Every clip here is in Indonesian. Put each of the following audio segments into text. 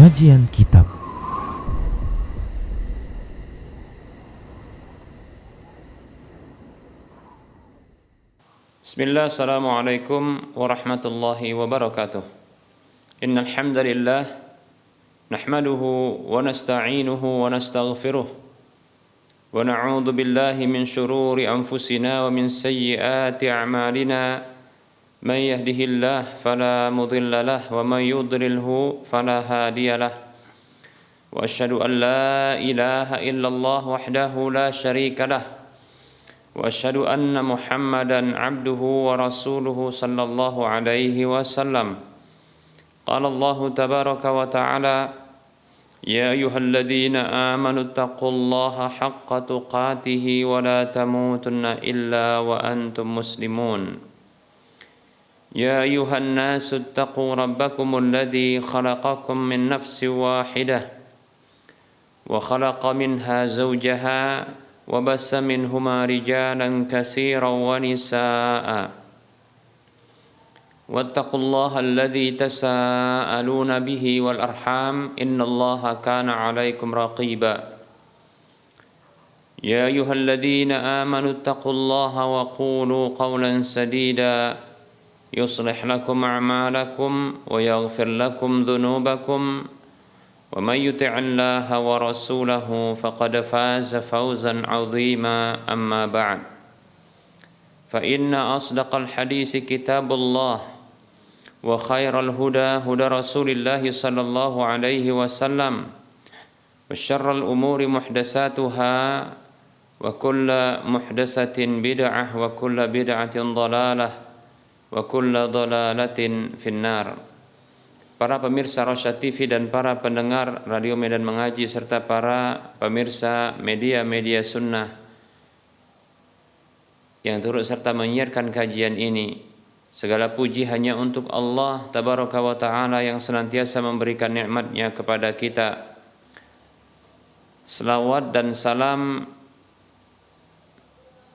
Kajian Kitab. Bismillah, assalamualaikum warahmatullahi wabarakatuh. Innal hamdalillah nahmaduhu wa nasta'inuhu wa nastaghfiruh wa na'udzu billahi min shururi anfusina wa min sayyiati a'malina. Man yahdihillahu fala mudilla lahu wa man yudlilhu fala hadiya lahu. Wa asyhadu an la ilaha illallah wahdahu la syarika lahu. Wa asyhadu anna Muhammadan abduhu wa rasuluhu sallallahu alaihi wasallam. Qala Allah tabaraka wa ta'ala: Ya ayyuhalladzina amanu taqullaha haqqa tuqatih wa la tamutunna illa wa antum muslimun. Ya ayyuhan nasu taqu rabbakum alladzi khalaqakum min nafsin wahidah wa khalaqa minha zawjaha wa bassa minhuma rijalan katsiran wa nisaa'a. Wattaqullaha alladzi tasaaluna bihi wal arham innallaha kana 'alaikum raqiba. Ya ayyuhalladzina amanu taqullaha wa qulu qawlan sadida yuslih lakum a'malakum wa yaghfir lakum dhunubakum. ومن يطع الله ورسوله فقد فاز فوزا عظيما أما بعد فإن أصدق الحديث كتاب الله وخير الهدى هدى رسول الله صلى الله عليه وسلم وشر الأمور محدثاتها وكل محدثة بدعة وكل بدعة ضلالة وكل ضلالة في النار. Para pemirsa Rosyad TV dan para pendengar Radio Medan Mengaji serta para pemirsa media-media sunnah yang turut serta menyiarkan kajian ini, segala puji hanya untuk Allah Tabaraka wa Ta'ala yang senantiasa memberikan nikmat-Nya kepada kita. Selawat dan salam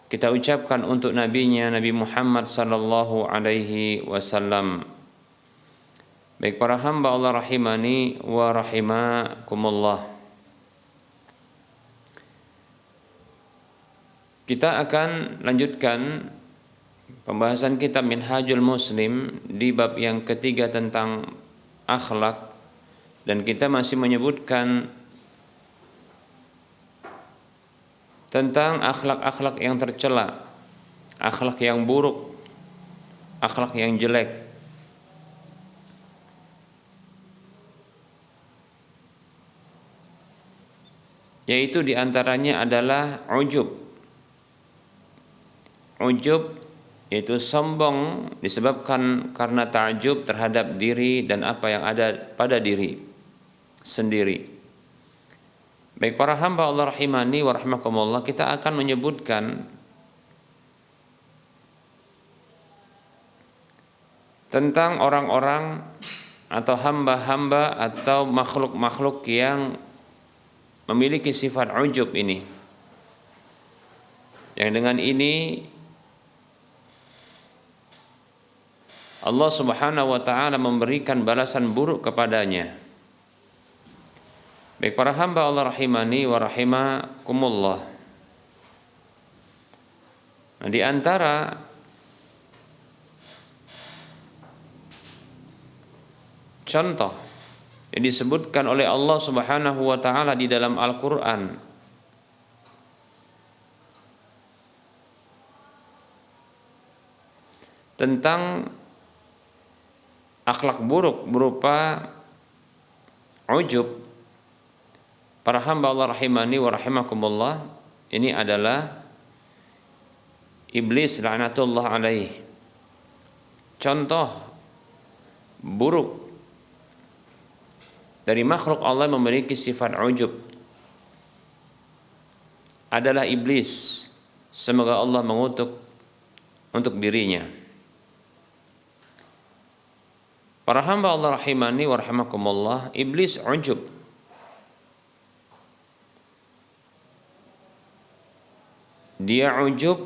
kita ucapkan untuk Nabi-Nya, Nabi Muhammad sallallahu alaihi wasallam. Baik para hamba Allah rahimani wa rahimakumullah. Kita akan lanjutkan pembahasan kitab Minhajul Muslim di bab yang ketiga tentang akhlak, dan kita masih menyebutkan tentang akhlak-akhlak yang tercela, akhlak yang buruk, akhlak yang jelek. Yaitu diantaranya adalah ujub. Ujub yaitu sombong disebabkan karena ta'jub terhadap diri dan apa yang ada pada diri sendiri. Baik para hamba Allah rahimani wa rahimakumullah, kita akan menyebutkan tentang orang-orang atau hamba-hamba atau makhluk-makhluk yang memiliki sifat ujub ini, yang dengan ini Allah Subhanahu wa Ta'ala memberikan balasan buruk kepadanya. Baik para hamba Allah rahimani wa rahimakumullah, nah, di antara contoh yang disebutkan oleh Allah Subhanahu wa Ta'ala di dalam Al-Qur'an tentang akhlak buruk berupa ujub, para hamba Allah rahimani wa rahimakumullah, ini adalah iblis laknatullah alaih. Contoh buruk dari makhluk Allah memiliki sifat ujub adalah iblis. Semoga Allah mengutuk untuk dirinya. Para hamba Allah rahimani wa rahimakumullah, iblis ujub. Dia ujub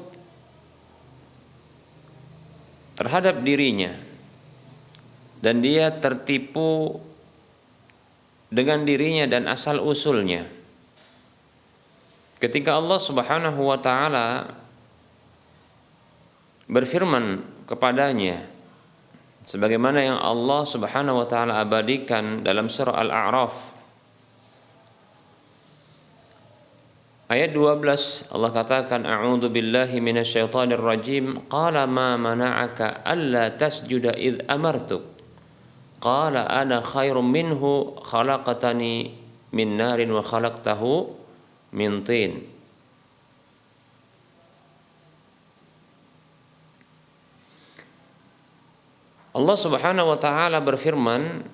terhadap dirinya dan dia tertipu dengan dirinya dan asal usulnya. Ketika Allah Subhanahu wa taala berfirman kepadanya sebagaimana yang Allah Subhanahu wa taala abadikan dalam surah Al-A'raf ayat 12, Allah katakan, a'udzu billahi minasyaitonir rajim, qala ma mana'aka alla tasjuda id amartuk, qala ana khairum minhu khalaqtani min narin wa khalaqtahu min tin. Allah Subhanahu wa taala berfirman,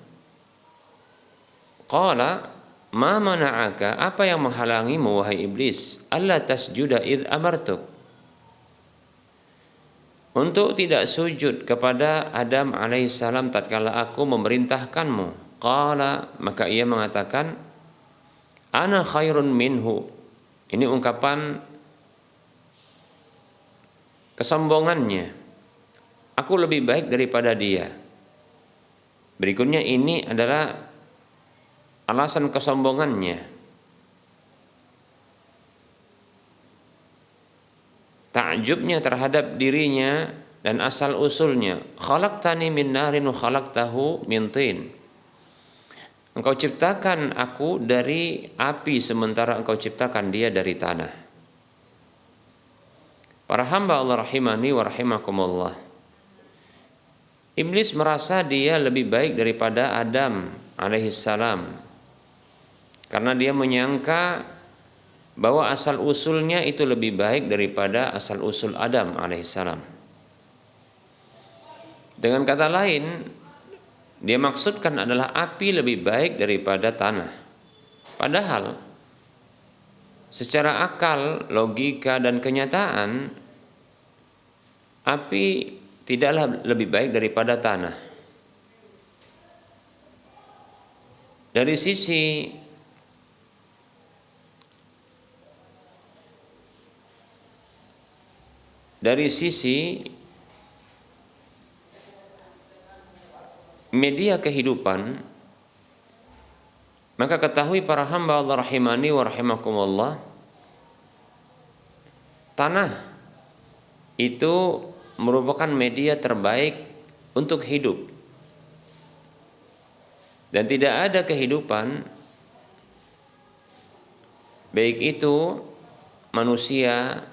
qala ma mana'aka, apa yang menghalangimu wahai iblis, alla tasjuda id amartuk, untuk tidak sujud kepada Adam alaihissalam tatkala aku memerintahkanmu. Qala, maka ia mengatakan, ana khairun minhu. Ini ungkapan kesombongannya, aku lebih baik daripada dia. Berikutnya ini adalah alasan kesombongannya. Ta'jubnya terhadap dirinya dan asal usulnya. Khalaqtani min narin wa khalaqtahu min tin. Engkau ciptakan aku dari api sementara engkau ciptakan dia dari tanah. Para hamba Allah rahimani wa rahimakumullah. Iblis merasa dia lebih baik daripada Adam alaihissalam karena dia menyangka bahwa asal usulnya itu lebih baik daripada asal usul Adam alaihissalam. Dengan kata lain, dia maksudkan adalah api lebih baik daripada tanah. Padahal secara akal, logika dan kenyataan, api tidaklah lebih baik daripada tanah. Dari sisi media kehidupan, maka ketahui para hamba Allah rahimani wa rahimakumullah, tanah itu merupakan media terbaik untuk hidup. Dan tidak ada kehidupan, baik itu manusia,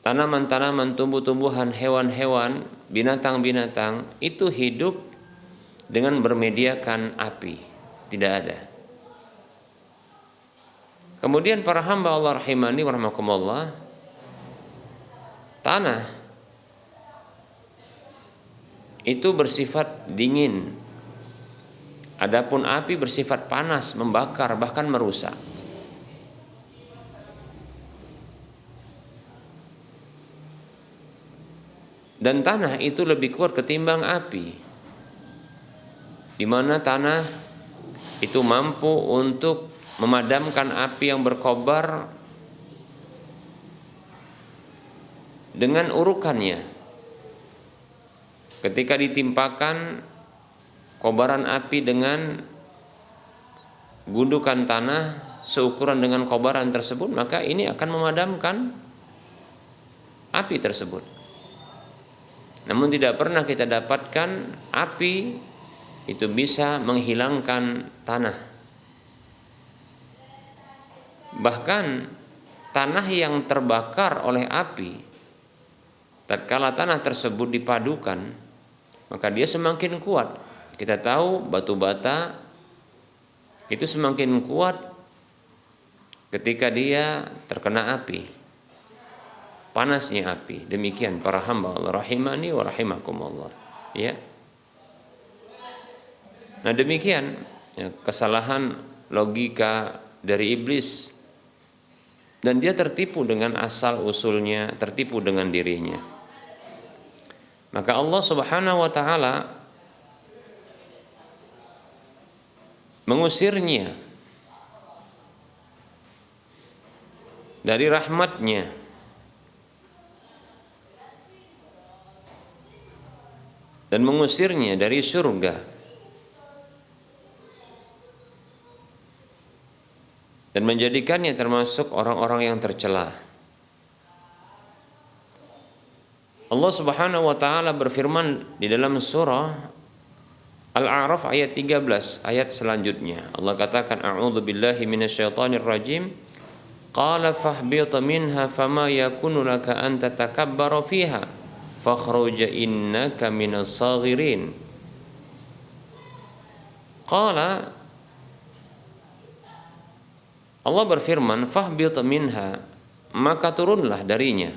tanaman-tanaman, tumbuh-tumbuhan, hewan-hewan, binatang-binatang, itu hidup dengan bermediakan api. Tidak ada. Kemudian para hamba Allah rahimani wa rahimakumullah, tanah itu bersifat dingin. Adapun api bersifat panas, membakar, bahkan merusak. Dan tanah itu lebih kuat ketimbang api, di mana tanah itu mampu untuk memadamkan api yang berkobar dengan urukannya. Ketika ditimpakan kobaran api dengan gundukan tanah seukuran dengan kobaran tersebut, maka ini akan memadamkan api tersebut. Namun tidak pernah kita dapatkan api itu bisa menghilangkan tanah. Bahkan tanah yang terbakar oleh api, tatkala tanah tersebut dipadukan, maka dia semakin kuat. Kita tahu batu bata itu semakin kuat ketika dia terkena api, panasnya api. Demikian para hamba Allah rahimani wa rahimakumullah. Ya. Nah demikian ya, kesalahan logika dari iblis, dan dia tertipu dengan asal usulnya, tertipu dengan dirinya. Maka Allah Subhanahu wa taala mengusirnya dari rahmatnya, dan mengusirnya dari surga dan menjadikannya termasuk orang-orang yang tercela. Allah Subhanahu wa taala berfirman di dalam surah Al-A'raf ayat 13, ayat selanjutnya. Allah katakan, A'udzu billahi minasyaitonir rajim. Qala fahbit minha fama yakunu laka an tatakabbara fiha fakhruj innaka minas saghirin. Qala, Allah berfirman, fahbit minha, maka turunlah darinya.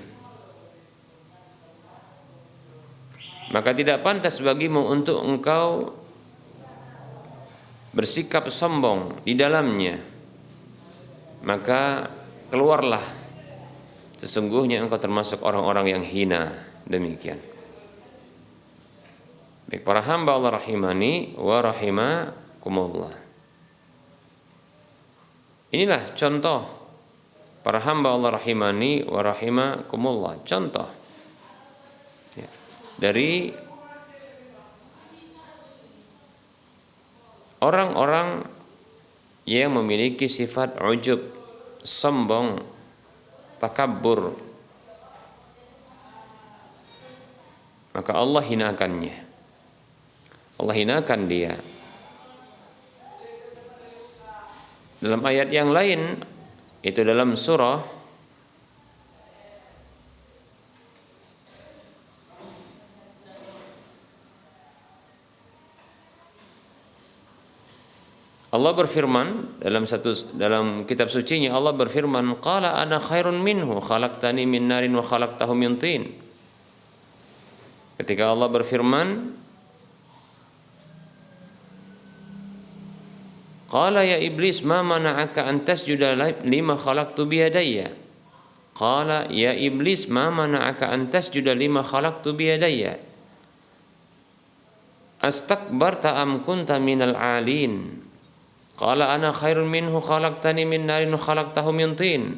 Maka tidak pantas bagimu untuk engkau bersikap sombong di dalamnya. Maka keluarlah, sesungguhnya engkau termasuk orang-orang yang hina. Demikian. Baik para hamba Allah rahimani wa rahimakumullah. Inilah contoh para hamba Allah rahimani wa rahimakumullah. Contoh ya, dari orang-orang yang memiliki sifat ujub, sombong, takabbur, maka Allah hinakannya. Allah hinakan dia. Dalam ayat yang lain, itu dalam surah Allah berfirman dalam kitab sucinya, Allah berfirman, qala ana khairun minhu khalaqtani min narin wa khalaqtahu min tin. Ketika Allah berfirman, qala ya iblis ma mana'aka an tasjuda lima khalaqtu bi yadayya. Qala ya iblis ma mana'aka an tasjuda lima khalaqtu bi yadayya. Astakbarta am kunta minal 'alin. Qala ana khairun minhu khalaqtani min narin wa khalaqtahu min tin.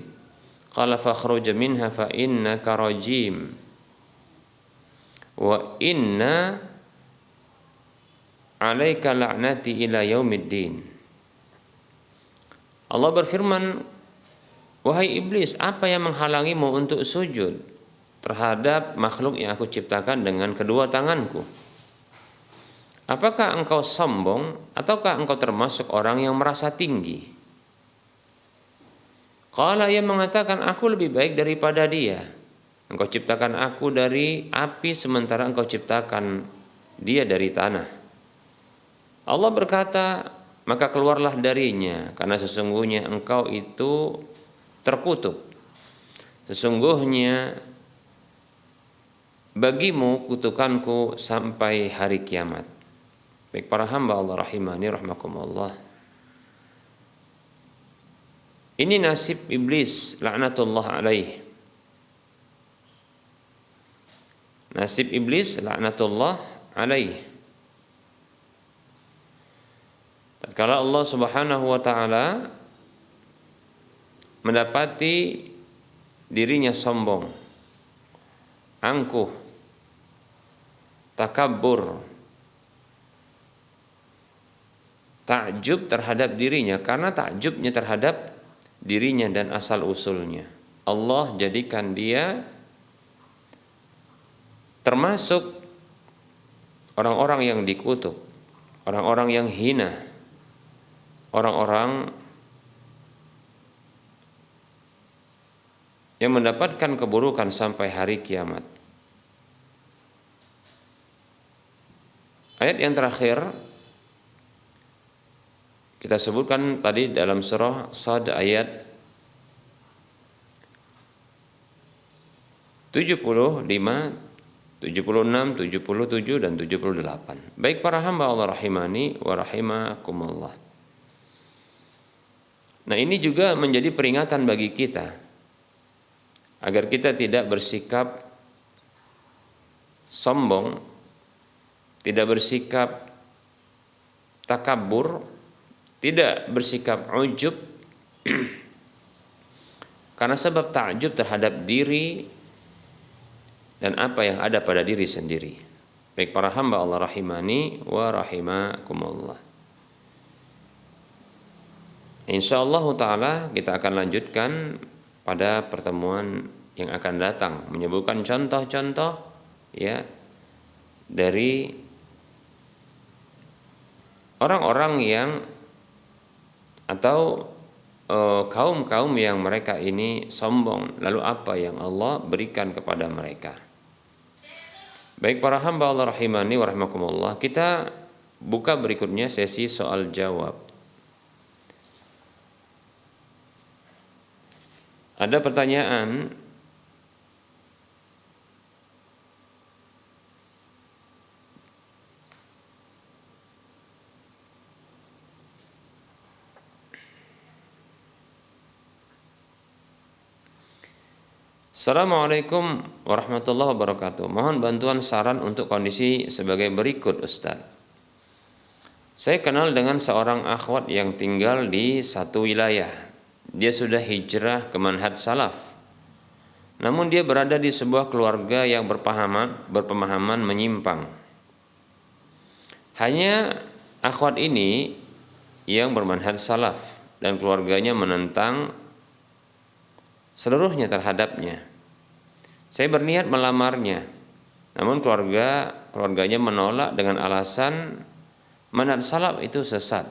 Qala fakhruj minha fa innaka rajim. Wa inna 'alaika la'nati ila yaumiddin. Allah berfirman, wahai iblis, apa yang menghalangimu untuk sujud terhadap makhluk yang aku ciptakan dengan kedua tanganku? Apakah engkau sombong ataukah engkau termasuk orang yang merasa tinggi? Qala, ia mengatakan, aku lebih baik daripada dia. Engkau ciptakan aku dari api sementara engkau ciptakan dia dari tanah. Allah berkata, maka keluarlah darinya, karena sesungguhnya engkau itu terkutuk. Sesungguhnya bagimu kutukanku sampai hari kiamat. Baik para hamba Allah rahimani rahmakumullah. Ini nasib iblis laknatullah alaih. Nasib iblis laknatullah alaih. Tatkala Allah Subhanahu wa taala mendapati dirinya sombong, angkuh, takabbur, takjub terhadap dirinya, karena takjubnya terhadap dirinya dan asal usulnya, Allah jadikan dia termasuk orang-orang yang dikutuk, orang-orang yang hina, orang-orang yang mendapatkan keburukan sampai hari kiamat. Ayat yang terakhir kita sebutkan tadi dalam surah Sad ayat 75, 76, 77 dan 78. Baik para hamba Allah rahimani wa rahimakumullah. Nah, ini juga menjadi peringatan bagi kita agar kita tidak bersikap sombong, tidak bersikap takabur, tidak bersikap ujub karena sebab takjub terhadap diri dan apa yang ada pada diri sendiri. Baik para hamba Allah rahimani wa rahimakumullah. Insyaallah taala kita akan lanjutkan pada pertemuan yang akan datang menyebutkan contoh-contoh ya dari orang-orang yang atau kaum-kaum yang mereka ini sombong, lalu apa yang Allah berikan kepada mereka. Baik para hamba Allah rahimani wa rahimakumullah, kita buka berikutnya sesi soal jawab. Ada pertanyaan Assalamualaikum warahmatullahi wabarakatuh. Mohon bantuan saran untuk kondisi sebagai berikut Ustaz. Saya kenal dengan seorang akhwat yang tinggal di satu wilayah. Dia sudah hijrah ke manhaj salaf. Namun dia berada di sebuah keluarga yang berpemahaman menyimpang. Hanya akhwat ini yang bermanhaj salaf dan keluarganya menentang seluruhnya terhadapnya. Saya berniat melamarnya, namun keluarganya menolak dengan alasan manhaj salaf itu sesat.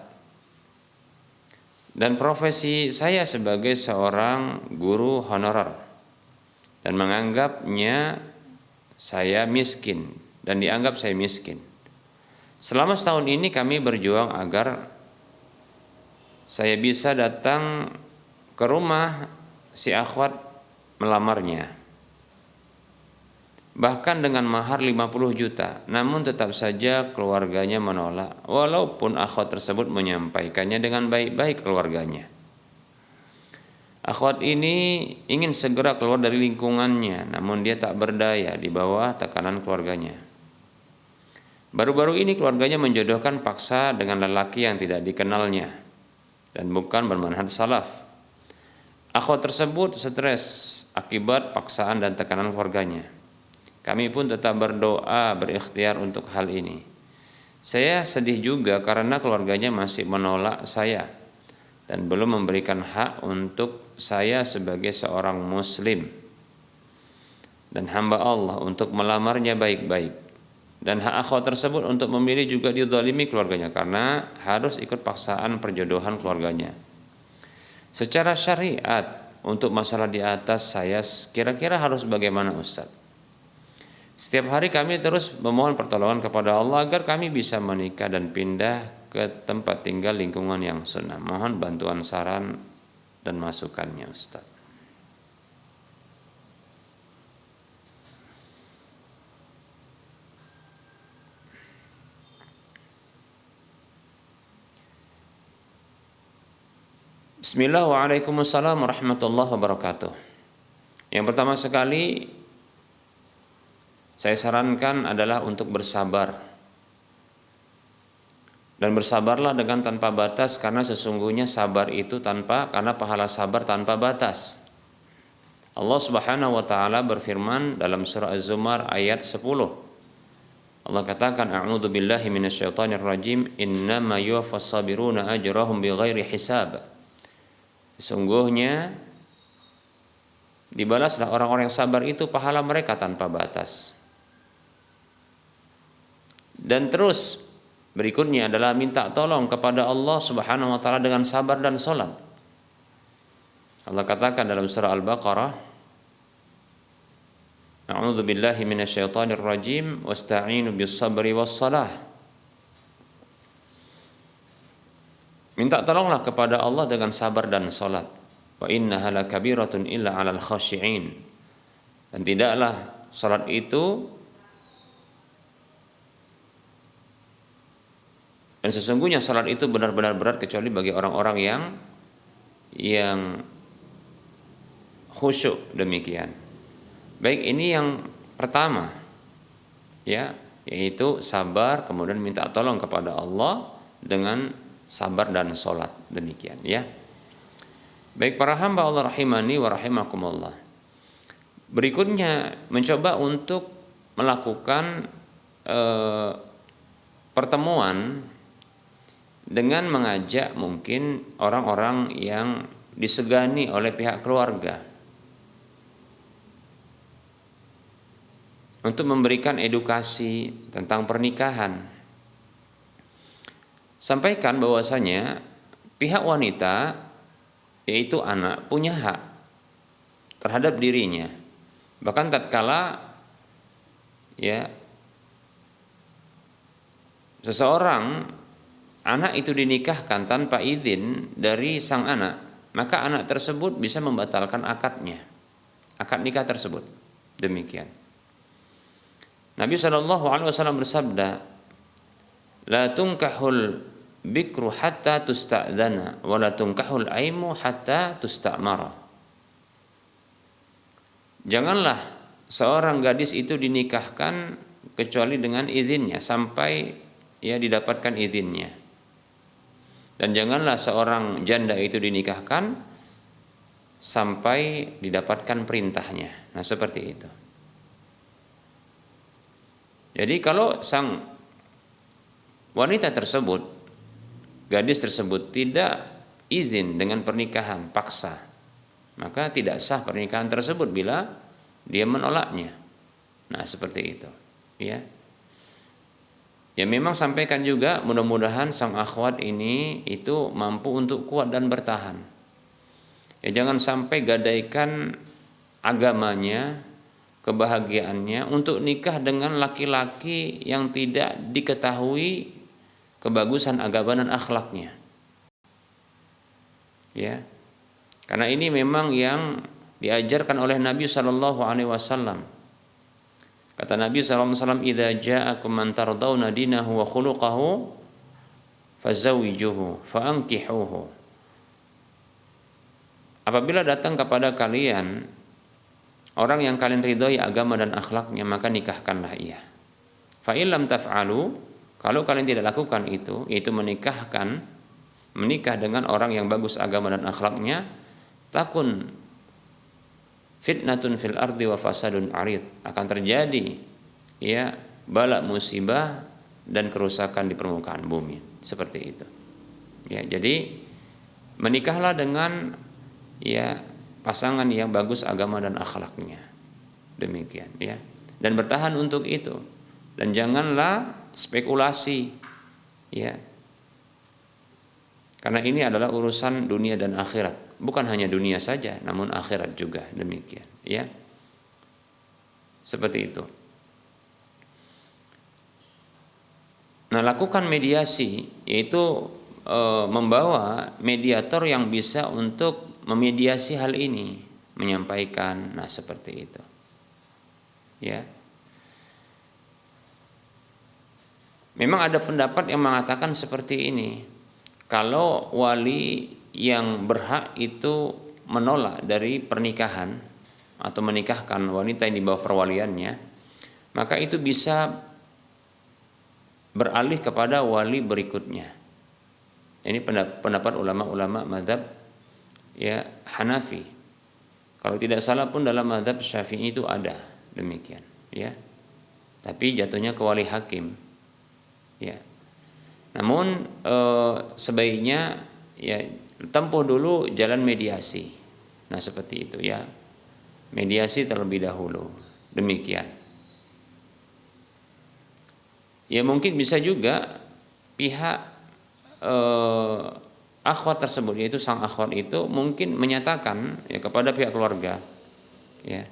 Dan profesi saya sebagai seorang guru honorer dan menganggapnya saya miskin dan dianggap saya miskin. Selama setahun ini kami berjuang agar saya bisa datang ke rumah si akhwat melamarnya. Bahkan dengan mahar 50 juta, namun tetap saja keluarganya menolak, walaupun akhwat tersebut menyampaikannya dengan baik-baik keluarganya. Akhwat ini ingin segera keluar dari lingkungannya, namun dia tak berdaya di bawah tekanan keluarganya. Baru-baru ini keluarganya menjodohkan paksa dengan lelaki yang tidak dikenalnya dan bukan bermanhaj salaf. Akhwat tersebut stres akibat paksaan dan tekanan keluarganya. Kami pun tetap berdoa berikhtiar untuk hal ini. Saya sedih juga karena keluarganya masih menolak saya dan belum memberikan hak untuk saya sebagai seorang muslim dan hamba Allah untuk melamarnya baik-baik. Dan hak akhwat tersebut untuk memilih juga dizalimi keluarganya karena harus ikut paksaan perjodohan keluarganya. Secara syariat untuk masalah di atas saya kira-kira harus bagaimana Ustaz? Setiap hari kami terus memohon pertolongan kepada Allah agar kami bisa menikah dan pindah ke tempat tinggal lingkungan yang sunnah. Mohon bantuan saran dan masukannya Ustaz. Bismillahirrahmanirrahim. Waalaikumsalam warahmatullahi wabarakatuh. Yang pertama sekali saya sarankan adalah untuk bersabar. Dan bersabarlah dengan tanpa batas karena sesungguhnya sabar itu karena pahala sabar tanpa batas. Allah Subhanahu wa taala berfirman dalam surah Az-Zumar ayat 10. Allah katakan a'udzu billahi minasyaitonir rajim innama yuwaffas sabiruna ajrahum bighairi hisab. Sesungguhnya dibalaslah orang-orang yang sabar itu pahala mereka tanpa batas. Dan terus berikutnya adalah minta tolong kepada Allah Subhanahu wa taala dengan sabar dan salat. Allah katakan dalam surah Al-Baqarah, A'udzu billahi minasyaitonir rajim wasta'inu bis-sabri was-shalah. Minta tolonglah kepada Allah dengan sabar dan salat. Wa innaha lakabiratun illa 'alal khashi'in. Dan tidaklah salat itu dan sesungguhnya salat itu benar-benar berat kecuali bagi orang-orang yang khusyuk demikian. Baik, ini yang pertama ya, yaitu sabar kemudian minta tolong kepada Allah dengan sabar dan salat demikian ya. Baik para hamba Allah rahimani wa rahimakumullah. Berikutnya mencoba untuk melakukan pertemuan dengan mengajak mungkin orang-orang yang disegani oleh pihak keluarga untuk memberikan edukasi tentang pernikahan. Sampaikan bahwasanya pihak wanita, yaitu anak, punya hak terhadap dirinya. Bahkan tatkala ya seseorang anak itu dinikahkan tanpa izin dari sang anak, maka anak tersebut bisa membatalkan akad nikah tersebut. Demikian. Nabi SAW bersabda, la tunkahul bikru hatta tusta'dzana wa la tunkahul aimu hatta tusta'mara. Janganlah seorang gadis itu dinikahkan kecuali dengan izinnya, sampai ya didapatkan izinnya. Dan janganlah seorang janda itu dinikahkan sampai didapatkan perintahnya. Nah, seperti itu. Jadi kalau sang wanita tersebut, gadis tersebut tidak izin dengan pernikahan paksa, maka tidak sah pernikahan tersebut bila dia menolaknya. Nah, seperti itu, ya. Ya memang sampaikan juga, mudah-mudahan sang akhwat ini itu mampu untuk kuat dan bertahan. Ya jangan sampai gadaikan agamanya, kebahagiaannya untuk nikah dengan laki-laki yang tidak diketahui kebagusan agama dan akhlaknya. Ya. Karena ini memang yang diajarkan oleh Nabi sallallahu alaihi wasallam. Kata Nabi sallallahu alaihi wasallam, "Idza ja'akum man tardawna dinahu wa khuluquhu fazawwijuhu faankihuhu." Apabila datang kepada kalian orang yang kalian ridhoi agama dan akhlaknya, maka nikahkanlah ia. Fa illam taf'alu, kalau kalian tidak lakukan itu, yaitu menikah dengan orang yang bagus agama dan akhlaknya, takun fitnatun fil ardi wa fasadun arid, akan terjadi ya bala musibah dan kerusakan di permukaan bumi, seperti itu. Ya, jadi menikahlah dengan ya pasangan yang bagus agama dan akhlaknya. Demikian ya. Dan bertahan untuk itu. Dan janganlah spekulasi ya. Karena ini adalah urusan dunia dan akhirat. Bukan hanya dunia saja, namun akhirat juga. Demikian ya. Seperti itu. Nah, lakukan mediasi, yaitu membawa mediator yang bisa untuk memediasi hal ini, menyampaikan, nah seperti itu, ya. Memang ada pendapat yang mengatakan seperti ini, kalau wali yang berhak itu menolak dari pernikahan atau menikahkan wanita yang di bawah perwaliannya, maka itu bisa beralih kepada wali berikutnya. Ini pendapat ulama-ulama mazhab ya Hanafi. Kalau tidak salah pun dalam mazhab Syafi'i itu ada demikian, ya. Tapi jatuhnya ke wali hakim, ya. Namun sebaiknya ya tempuh dulu jalan mediasi. Nah, seperti itu ya. Mediasi terlebih dahulu. Demikian. Ya mungkin bisa juga pihak akhwat tersebut, yaitu sang akhwat itu mungkin menyatakan ya kepada pihak keluarga ya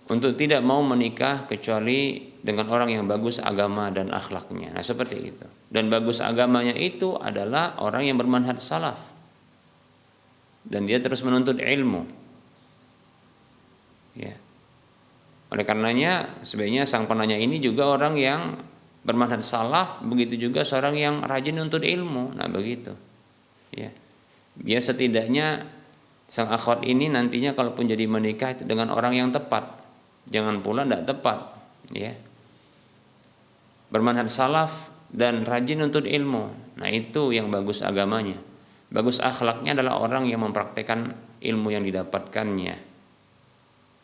untuk tidak mau menikah kecuali dengan orang yang bagus agama dan akhlaknya. Nah, seperti itu. Dan bagus agamanya itu adalah orang yang bermanhaj salaf dan dia terus menuntut ilmu. Ya. Oleh karenanya sebenarnya sang penanya ini juga orang yang bermanhaj salaf, begitu juga seorang yang rajin nuntut ilmu. Nah, begitu. Ya. Biar setidaknya sang akhwat ini nantinya kalaupun jadi menikah itu dengan orang yang tepat. Jangan pula tidak tepat, ya. Bermanhaj salaf dan rajin nuntut ilmu. Nah, itu yang bagus agamanya. Bagus akhlaknya adalah orang yang mempraktekkan ilmu yang didapatkannya.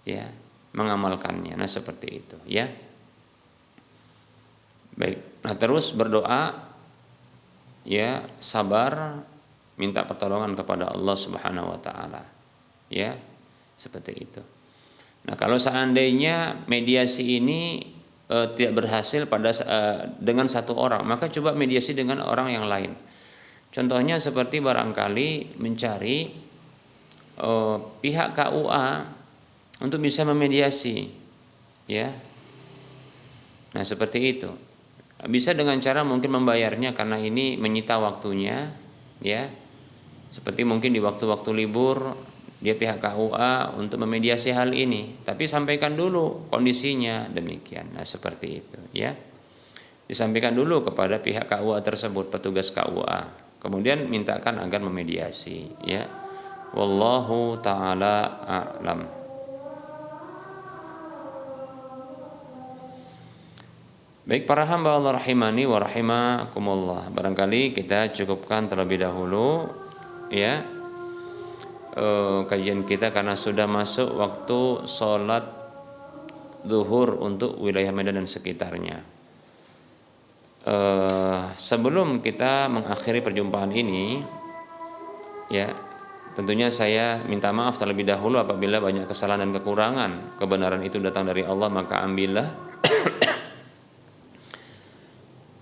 Ya, mengamalkannya. Nah, seperti itu, ya. Baik. Nah, terus berdoa ya sabar, minta pertolongan kepada Allah Subhanahu wa taala. Ya, seperti itu. Nah, kalau seandainya mediasi ini tidak berhasil dengan satu orang, maka coba mediasi dengan orang yang lain. Contohnya seperti barangkali mencari pihak KUA untuk bisa memediasi, ya. Nah, seperti itu. Bisa dengan cara mungkin membayarnya karena ini menyita waktunya, ya. Seperti mungkin di waktu-waktu libur dia pihak KUA untuk memediasi hal ini, tapi sampaikan dulu kondisinya demikian. Nah, seperti itu, ya. Disampaikan dulu kepada pihak KUA tersebut, petugas KUA. Kemudian mintakan agar memediasi, ya. Wallahu taala a'lam. Baik para hamba Allah rahimani wa rahimakumullah. Barangkali kita cukupkan terlebih dahulu, ya, kajian kita karena sudah masuk waktu sholat zuhur untuk wilayah Medan dan sekitarnya. Sebelum kita mengakhiri perjumpaan ini, ya, tentunya saya minta maaf terlebih dahulu apabila banyak kesalahan dan kekurangan. Kebenaran itu datang dari Allah, maka ambillah.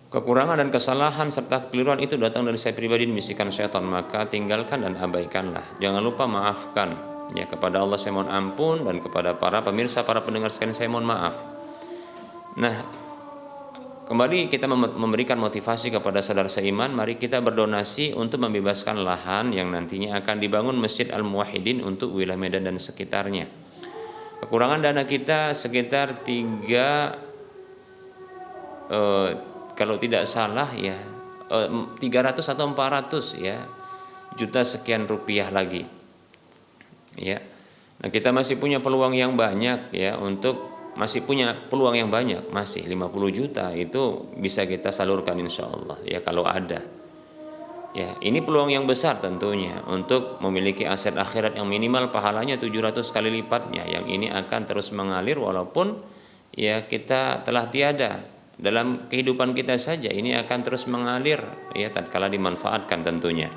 Kekurangan dan kesalahan serta kekeliruan itu datang dari saya pribadi, bisikan syaitan, maka tinggalkan dan abaikanlah. Jangan lupa maafkan, ya, kepada Allah saya mohon ampun, dan kepada para pemirsa, para pendengar sekalian saya mohon maaf. Nah, kembali kita memberikan motivasi kepada saudara seiman, mari kita berdonasi untuk membebaskan lahan yang nantinya akan dibangun Masjid Al-Muwahhidin untuk wilayah Medan dan sekitarnya. Kekurangan dana kita sekitar 3 kalau tidak salah ya 300 atau 400 ya juta sekian rupiah lagi. Ya. Nah, kita masih punya peluang yang banyak ya masih 50 juta itu bisa kita salurkan insyaallah ya kalau ada. Ya, ini peluang yang besar tentunya untuk memiliki aset akhirat yang minimal pahalanya 700 kali lipatnya, yang ini akan terus mengalir walaupun ya kita telah tiada. Dalam kehidupan kita saja ini akan terus mengalir ya tatkala dimanfaatkan tentunya.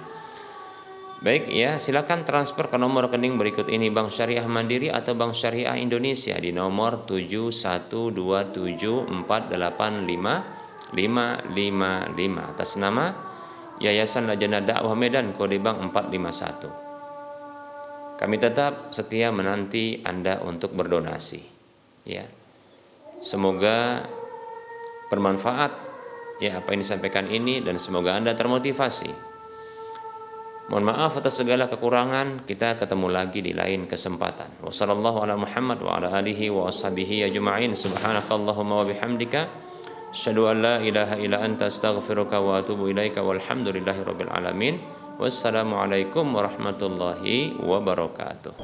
Baik ya, silakan transfer ke nomor rekening berikut ini: Bank Syariah Mandiri atau Bank Syariah Indonesia di nomor 7127485555 atas nama Yayasan Lajnah Dakwah Medan, kode bank 451. Kami tetap setia menanti Anda untuk berdonasi. Ya. Semoga bermanfaat ya apa yang disampaikan ini, dan semoga Anda termotivasi. Mohon maaf atas segala kekurangan. Kita ketemu lagi di lain kesempatan. Wassallallahu ala Muhammad wa ala alihi wa ashabihi ajma'in. Subhanakallahumma wa bihamdika asyhadu an la ilaha illa anta astaghfiruka wa atubu ilaika walhamdulillahirabbil alamin. Wassalamualaikum warahmatullahi wabarakatuh.